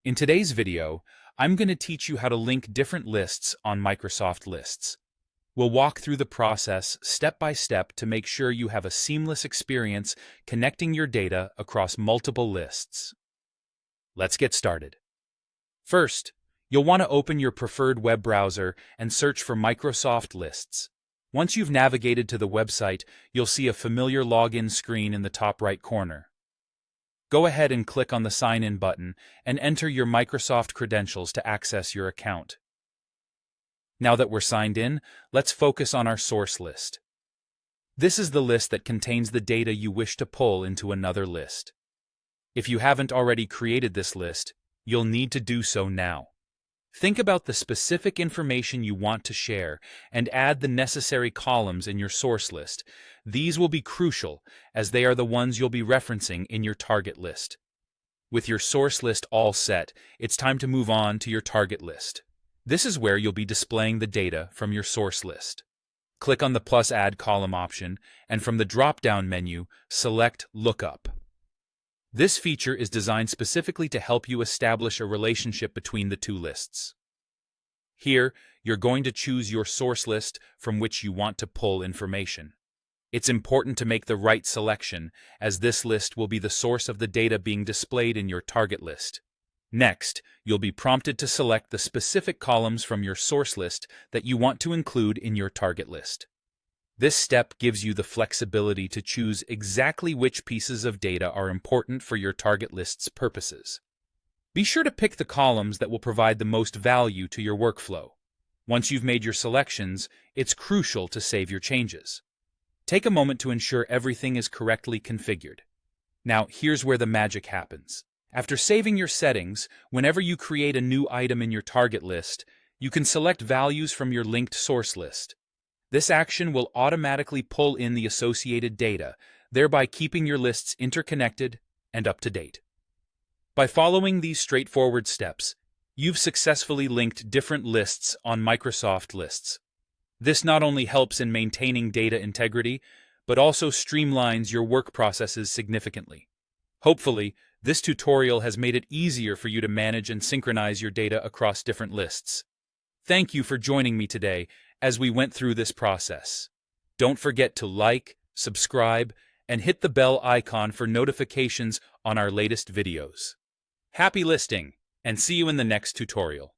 In today's video, I'm going to teach you how to link different lists on Microsoft Lists. We'll walk through the process step by step to make sure you have a seamless experience connecting your data across multiple lists. Let's get started. First, you'll want to open your preferred web browser and search for Microsoft Lists. Once you've navigated to the website, you'll see a familiar login screen in the top right corner. Go ahead and click on the Sign In button and enter your Microsoft credentials to access your account. Now that we're signed in, let's focus on our source list. This is the list that contains the data you wish to pull into another list. If you haven't already created this list, you'll need to do so now. Think about the specific information you want to share and add the necessary columns in your source list. These will be crucial as they are the ones you'll be referencing in your target list. With your source list all set, it's time to move on to your target list. This is where you'll be displaying the data from your source list. Click on the plus add column option, and from the drop-down menu, select Lookup. This feature is designed specifically to help you establish a relationship between the two lists. Here, you're going to choose your source list from which you want to pull information. It's important to make the right selection, as this list will be the source of the data being displayed in your target list. Next, you'll be prompted to select the specific columns from your source list that you want to include in your target list. This step gives you the flexibility to choose exactly which pieces of data are important for your target list's purposes. Be sure to pick the columns that will provide the most value to your workflow. Once you've made your selections, it's crucial to save your changes. Take a moment to ensure everything is correctly configured. Now, here's where the magic happens. After saving your settings, whenever you create a new item in your target list, you can select values from your linked source list. This action will automatically pull in the associated data, thereby keeping your lists interconnected and up to date. By following these straightforward steps, you've successfully linked different lists on Microsoft Lists. This not only helps in maintaining data integrity, but also streamlines your work processes significantly. Hopefully, this tutorial has made it easier for you to manage and synchronize your data across different lists. Thank you for joining me today as we went through this process. Don't forget to like, subscribe, and hit the bell icon for notifications on our latest videos. Happy listing, and see you in the next tutorial.